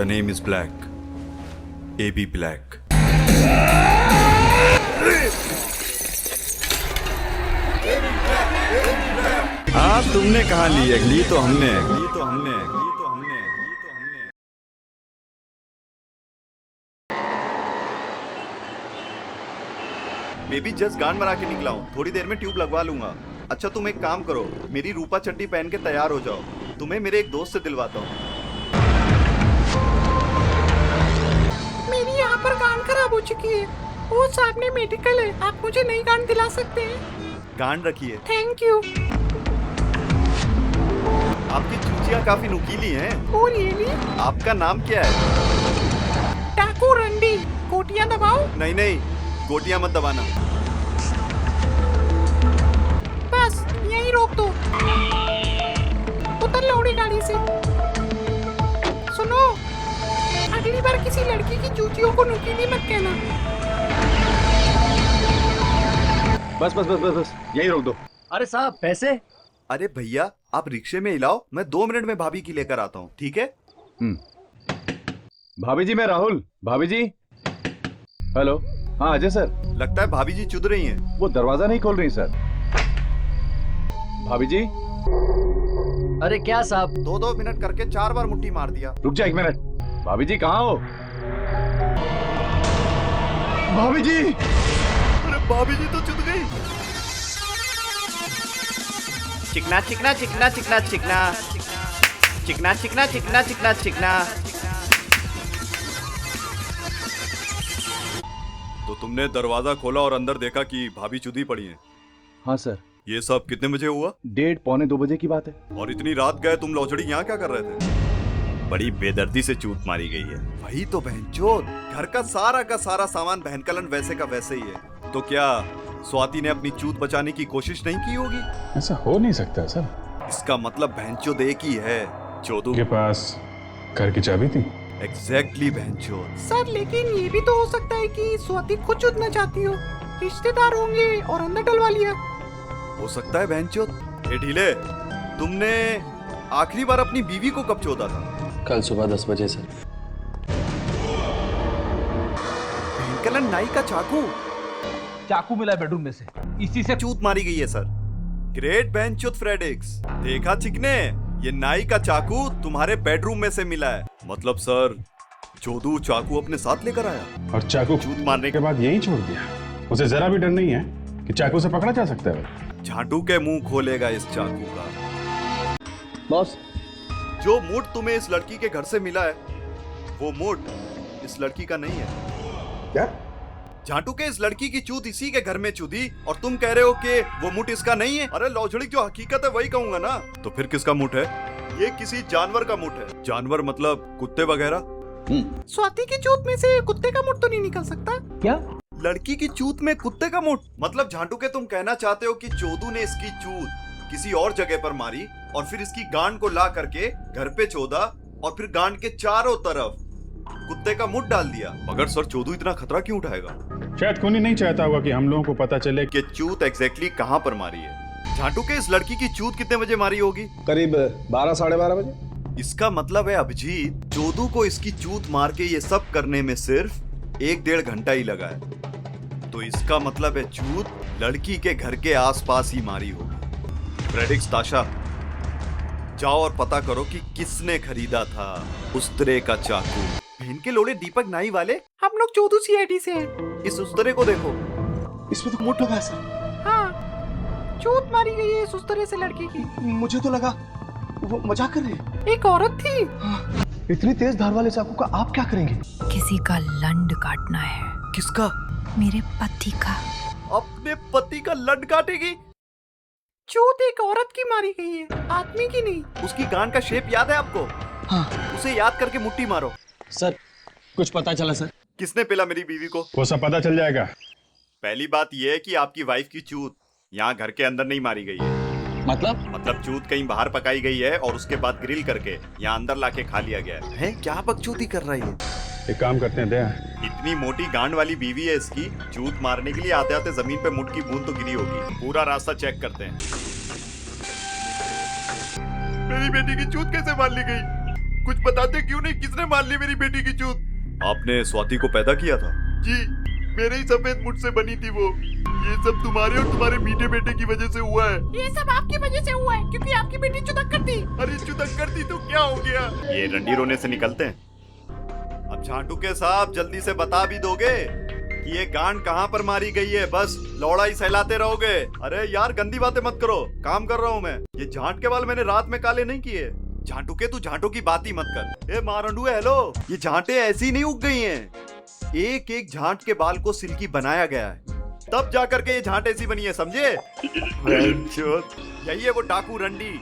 The name is Black. AB Black. तुमने कहा ली? ली तो हमने। मैं भी जस्ट गान बना के निकला हूँ, थोड़ी देर में ट्यूब लगवा लूंगा। अच्छा तुम एक काम करो, मेरी रूपा चड्डी पहन के तैयार हो जाओ, तुम्हें मेरे एक दोस्त से दिलवाता हूँ। मेरी यहाँ पर कान खराब हो चुकी है, वो सामने मेडिकल है, आप मुझे नई कान दिला सकते हैं? कान रखिए। Thank you. आपकी चूचियाँ काफी नुकीली हैं। Oh really? आपका नाम क्या है? टाकू रंडी। कोटियाँ दबाओ? नहीं, गोटियाँ मत दबाना। बस यहीं रोक दो, उतर लौड़ी गाड़ी से। सुनो, अगली बार किसी लड़की की चूचियों को नुकीली मत कहना। बस यहीं रोक दो। अरे साहब पैसे? अरे भैया आप रिक्शे में हिलाओ, मैं 2 मिनट में भाभी की लेकर आता हूँ, ठीक है? भाभी जी, मैं राहुल। भाभी जी। हेलो। हाँ अजय सर। लगता है भाभी जी चुद रही हैं। वो दरवाजा नहीं खोल रही सर। भाभी जी। अरे क्या साहब? 2 मिनट करके 4 बार मुट्ठी मार दिया। रुक जा 1 मिनट। भाभी जी कहाँ हो? भाभी जी। अरे भाभी जी तो चुद गई। चिकना चिकना चिकना चिकना चिकना चिकना चिकना चिकना चिकना चिकना। तो तुमने दरवाजा खोला और अंदर देखा कि भाभी चुदी पड़ी है। हाँ सर। ये सब कितने बजे हुआ? 1:30 पौने 2 बजे की बात है। और इतनी रात गए तुम लौचड़ी यहाँ क्या कर रहे थे? बड़ी बेदर्दी से चूत मारी गई है। वही तो बहनचोद, घर का सारा सामान बहनकलन वैसे का वैसे ही है। तो क्या स्वाति ने अपनी चूत बचाने की कोशिश नहीं की होगी? ऐसा हो नहीं सकता सर। इसका मतलब बहनचोद एक ही है, चोदू के पास घर की चाबी थी। एग्जैक्टली बहनचोद। सर लेकिन ये भी तो हो सकता है कि स्वाति खुद चुदना चाहती हो, रिश्तेदार होंगे और अंदर डलवा लिया। हो सकता है बहनचोद। ए ढीले, तुमने आखिरी बार अपनी बीवी को कब चोदा था? कल सुबह 10 बजे सर। बहनकलन नाई का चाकू मिला बेडरूम में से, इसी से चूत मारी गई है सर। ग्रेट बहनचोद फ्रेडिक्स, देखा चिकने, ये नाई का चाकू तुम्हारे बेडरूम में से मिला है। मतलब सर चोदू चाकू अपने साथ लेकर आया और चाकू चूत मारने के बाद यहीं छोड़ दिया। उसे जरा भी डर नहीं है कि चाकू से पकड़ा जा सकता है। झाटू के मुंह खोलेगा इस चाकू का। बॉस, जो मूड तुम्हें इस लड़की के घर से मिला है, वो मूड इस लड़की का नहीं है। क्या? झाटू के इस लड़की की चूत इसी के घर में चुदी और तुम कह रहे हो कि वो मुठ इसका नहीं है? अरे लौचड़ी, जो हकीकत है वही कहूंगा ना। तो फिर किसका मुठ है? ये किसी जानवर का मुठ है। जानवर मतलब कुत्ते वगैरह? स्वाति की चूत में से कुत्ते का मुठ तो नहीं निकल सकता। क्या? लड़की की चूत में कुत्ते का मुठ? मतलब झाटू के तुम कहना चाहते हो कि चोदू ने इसकी चूत किसी और जगह पर मारी और फिर इसकी गांड को ला करके घर पे चोदा और फिर गांड के चारों तरफ कुत्ते का मुठ डाल दिया। मगर सर चोदू इतना खतरा क्यों उठाएगा? शायद खूनी नहीं चाहता होगा कि हम लोगों को पता चले कि चूत एग्जैक्टली कहां पर मारी है। झाटू के इस लड़की की चूत कितने बजे मारी होगी? करीब 12 साढ़े 12 बजे। इसका मतलब है अभिजीत, चोदू को इसकी चूत मार के ये सब करने में सिर्फ 1-1.5 घंटा ही लगा है। तो इसका मतलब है चूत लड़की के घर के आसपास ही मारी होगी। फ्रेडिक्स, ताशा, जाओ और पता करो कि किसने खरीदा था उस तरह का चाकू। बहन के लोड़े दीपक नाई वाले, हम लोग चौधू सीआईडी से हैं। इस उस्तरे को देखो। इसमें तो मुठ लगा है सर। हाँ, चूत मारी गई है इस उस्तरे से लड़की की। मुझे तो लगा वो मजाक कर रहे हैं। एक औरत थी। हाँ। इतनी तेज धार वाले चाकू का आप क्या करेंगे? किसी का लंड काटना है। किसका? मेरे पति का। अपने पति का लंड काटेगी? चूत एक औरत की मारी गई है, आदमी की नहीं। उसकी गांड का शेप याद है आपको? हाँ। उसे याद करके मुट्ठी मारो। सर कुछ पता चला सर? किसने पेला मेरी बीवी को? वो सब पता चल जाएगा। पहली बात यह है कि आपकी वाइफ की चूत यहाँ घर के अंदर नहीं मारी गई है। मतलब चूत कहीं बाहर पकाई गई है और उसके बाद ग्रिल करके यहाँ अंदर लाके खा लिया गया है। क्या बकचोदी कर रही है? एक काम करते हैं दया, इतनी मोटी गांड वाली बीवी है इसकी, चूत मारने के लिए आते आते जमीन पे मुठ की बूंद तो गिरी होगी। पूरा रास्ता चेक करते हैं। मेरी बेटी की चूत कैसे मार ली गई? कुछ बताते क्यों नहीं? किसने मार ली मेरी बेटी की चूत? आपने स्वाति को पैदा किया था? जी, मेरे ही सफेद मुझ से बनी थी वो। ये सब तुम्हारे और तुम्हारे मीठे बेटे की वजह से हुआ है। ये सब आपकी वजह से हुआ है क्योंकि आपकी बेटी चुदक्कर थी। अरे चुदक्कर थी तो क्या हो गया? ये रंडी रोने से निकलते हैं। अब झांटू के साहब जल्दी से बता भी दोगे कि ये गांड कहाँ पर मारी गई है? बस लौड़ा ही सहलाते रहोगे। अरे यार गंदी बातें मत करो, काम कर रहा हूँ मैं। ये झांट के बाल मैंने रात में काले नहीं किए। झांटू के तू झांटू की बात ही मत कर। ए मारंडू हेलो, ये झांटे ऐसी नहीं उग गई हैं। एक एक झांट के बाल को सिल्की बनाया गया है, तब जाकर के ये झांट ऐसी बनी है, समझे? यही है वो डाकू रंडी।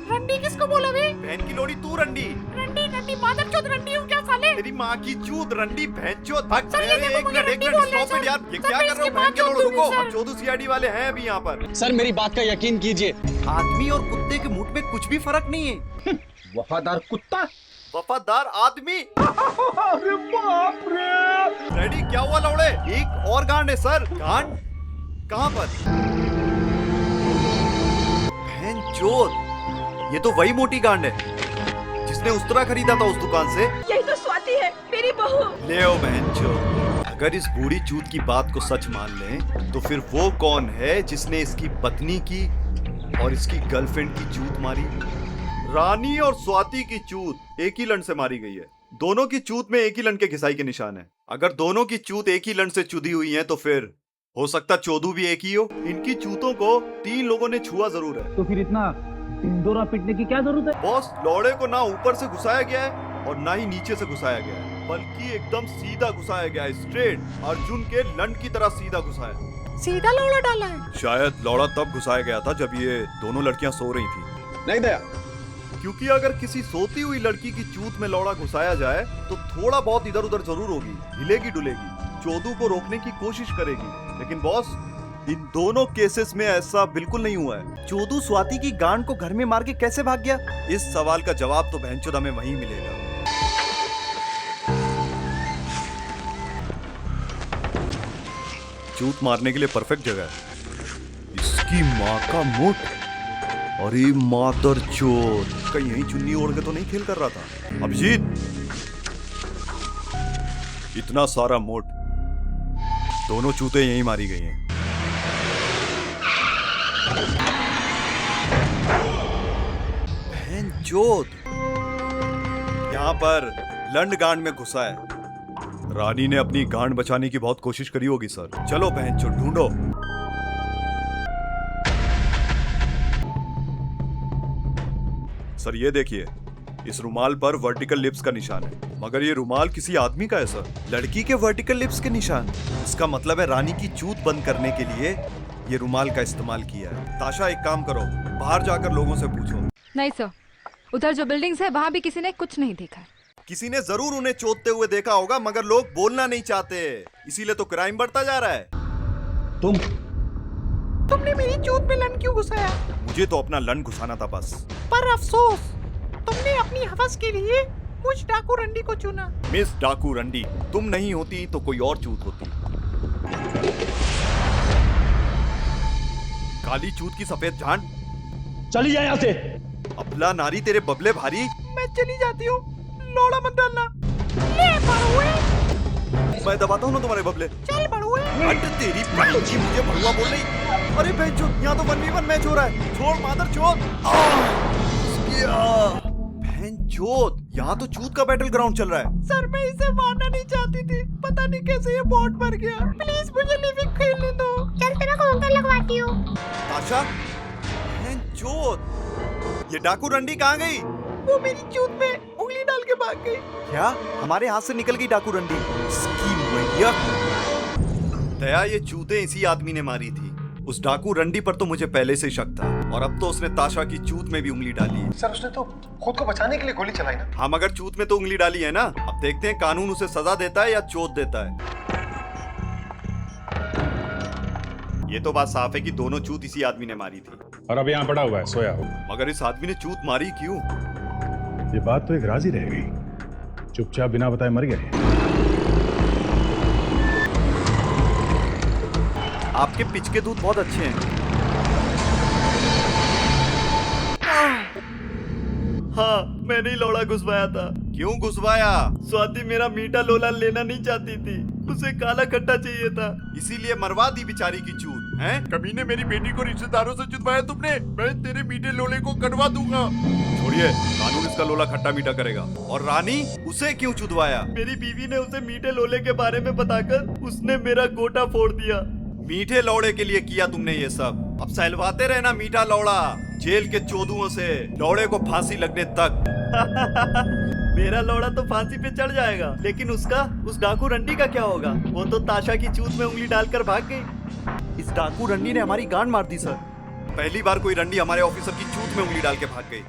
रंडी किसको बोला बे? बहन की लोड़ी तू रंडी। रंडी रंडी मादरचोद रंडी हूँ क्या साले? तेरी माँ की चूत रंडी भैंचोद। भाग सर, ये अरे देखो, एक मुझे मिनट रंडी बोल रहे हैं, स्टॉप इट सर। यार। ये सर, क्या मैं कर रहे इसकी हो? बहन बात के लोड़ जोड़ रुको। दूंगी, हम सर। चौधू सीआईडी वाले हैं अभी यहाँ पर। सर मेरी बात का यकीन कीजिए। आदमी और कुत्ते के मुंह में कुछ भी फर्क नहीं है। वफादार कुत्ता। वफादार आदमी। अरे बाप रे। रेडी क्या हुआ लौड़े? एक और गांड है सर। गांड कहाँ पर? बहन चोद, ये तो वही मोटी गांड है जिसने उस्तरा खरीदा था उस दुकान से। यही तो स्वाति है, मेरी बहू। ले ओ बहन चोद, अगर इस बूढ़ी चूत की बात को सच मान लें तो फिर वो कौन है जिसने इसकी पत्नी की और इसकी गर्लफ्रेंड की चूत मारी? रानी और स्वाति की चूत एक ही लंड से मारी गई है। दोनों की चूत में एक ही लंड के घिसाई के निशान है। अगर दोनों की चूत एक ही लंड से चुदी हुई है तो फिर हो सकता चोदू भी एक ही हो। इनकी चूतों को 3 लोगों ने छुआ जरूर है। तो फिर इतना ढिंडोरा पीटने की क्या जरूरत है? बॉस, लौड़े को ना ऊपर से घुसाया गया है और ना ही नीचे से घुसाया गया है, बल्कि एकदम सीधा घुसाया गया है। स्ट्रेट अर्जुन के लंड की तरह सीधा घुसाया। सीधा लौड़ा डाला है। शायद लौड़ा तब घुसाया गया था जब ये दोनों लड़कियां सो रही थी। नहीं दया। क्योंकि अगर किसी सोती हुई लड़की की चूत में लौड़ा घुसाया जाए तो थोड़ा बहुत इधर उधर जरूर होगी, हिलेगी डुलेगी, चोदू को रोकने की कोशिश करेगी। लेकिन बॉस, इन दोनों केसेस में ऐसा बिल्कुल नहीं हुआ है। चोदू स्वाति की गांड को घर में मार के कैसे भाग गया? इस सवाल का जवाब तो बहनचोद हमें वहीं मिलेगा। चूत मारने के लिए परफेक्ट जगह है। इसकी माँ का मुठ। अरे मातर चोद, कहीं यही चुन्नी ओढ़ के तो नहीं खेल कर रहा था? अभिजीत, इतना सारा मोट, दोनों चूते यहीं मारी गई हैं। बहन चोद, यहाँ पर लंड गांड में घुसा है। रानी ने अपनी गांड बचाने की बहुत कोशिश करी होगी सर। चलो बहन चो ढूंढो। सर ये देखिए, इस रुमाल पर वर्टिकल लिप्स का निशान है, मगर ये रुमाल किसी आदमी का है सर। लड़की के वर्टिकल लिप्स के निशान? इसका मतलब है रानी की चूत बंद करने के लिए ये रुमाल का इस्तेमाल किया है। ताशा एक काम करो, बाहर जाकर लोगों से पूछो। नहीं सर, उधर जो बिल्डिंग्स है वहाँ भी किसी ने कुछ नहीं देखा है। किसी ने जरूर उन्हें चोदते हुए देखा होगा, मगर लोग बोलना नहीं चाहते, इसीलिए तो क्राइम बढ़ता जा रहा है। तुमने मेरी चूत में लन क्यों घुसाया? मुझे तो अपना लन घुसाना था बस। पर अफसोस, तुमने अपनी हवस के लिए मुझ डाकू रंडी को चुना। मिस डाकू रंडी, तुम नहीं होती तो कोई और चूत होती। काली चूत की सफेद झांड, चली जाए यहाँ से। अबला नारी, तेरे बबले भारी। मैं चली जाती हूँ, लौड़ा मत डालना। ले बड़ुए, मैं दबाता हूँ ना तुम्हारे बबले। चल बड़ुए। हट तेरी बहन की, मुझे भड़ुआ बोल रही। अरे बहनचोद, यहाँ तो 1v1 मैच हो रहा है। छोड़ मादर चोद। बहनचोद, यहाँ तो चूत का बैटल ग्राउंड चल रहा है। सर, मैं इसे मारना नहीं चाहती थी, पता नहीं कैसे ये बॉट मर गया। प्लीज मुझे लिविंग खेलने दो। चल तेरा काउंटर लगवाती हूँ। ताशा, बहनचोद, ये डाकू रंडी कहाँ गई? वो मेरी चूत में उंगली डाल के भाग गई। क्या हमारे हाथ से निकल गई डाकू रंडी? इसकी मैया। दया, ये चूते इसी आदमी ने मारी थी। उस डाकू रंडी पर तो मुझे पहले से शक था, और अब तो उसने ताशा की चूत में भी उंगली डाली है। सर उसने तो खुद को बचाने के लिए गोली चलाई ना। हाँ, मगर चूत में तो उंगली डाली है ना। अब देखते हैं कानून उसे सजा देता है या चोट देता है। ये तो बात साफ है कि दोनों चूत इसी आदमी ने मारी थी। और अब यहाँ पड़ा हुआ है, सोया हुआ। मगर इस आदमी ने चूत मारी क्यों? ये बात तो एक राज ही रह गई। चुपचाप बिना बताए मर गए। आपके पिच के दूध बहुत अच्छे हैं। हाँ, मैंने ही लौड़ा घुसवाया था। क्यों घुसवाया? स्वाति मेरा मीठा लोला लेना नहीं चाहती थी, उसे काला खट्टा चाहिए था, इसीलिए मरवा दी बेचारी की चूत। हैं? कमीने मेरी बेटी को रिश्तेदारों से चुदवाया तुमने। मैं तेरे मीठे लोले को कटवा दूंगा। छोड़िए, कानून इसका लोला खट्टा मीठा करेगा। और रानी, उसे क्यों चुदवाया? मेरी बीवी ने उसे मीठे लोले के बारे में बताकर उसने मेरा गोटा फोड़ दिया। मीठे लौड़े के लिए किया तुमने ये सब। अब सहलवाते रहना मीठा लौड़ा, जेल के चोदुओं से, लौड़े को फांसी लगने तक। मेरा लौड़ा तो फांसी पे चढ़ जाएगा, लेकिन उसका, उस डाकू रंडी का क्या होगा? वो तो ताशा की चूत में उंगली डालकर भाग गई। इस डाकू रंडी ने हमारी गांड मार दी सर। पहली बार कोई रंडी हमारे ऑफिसर की चूत में उंगली डाल के भाग गई।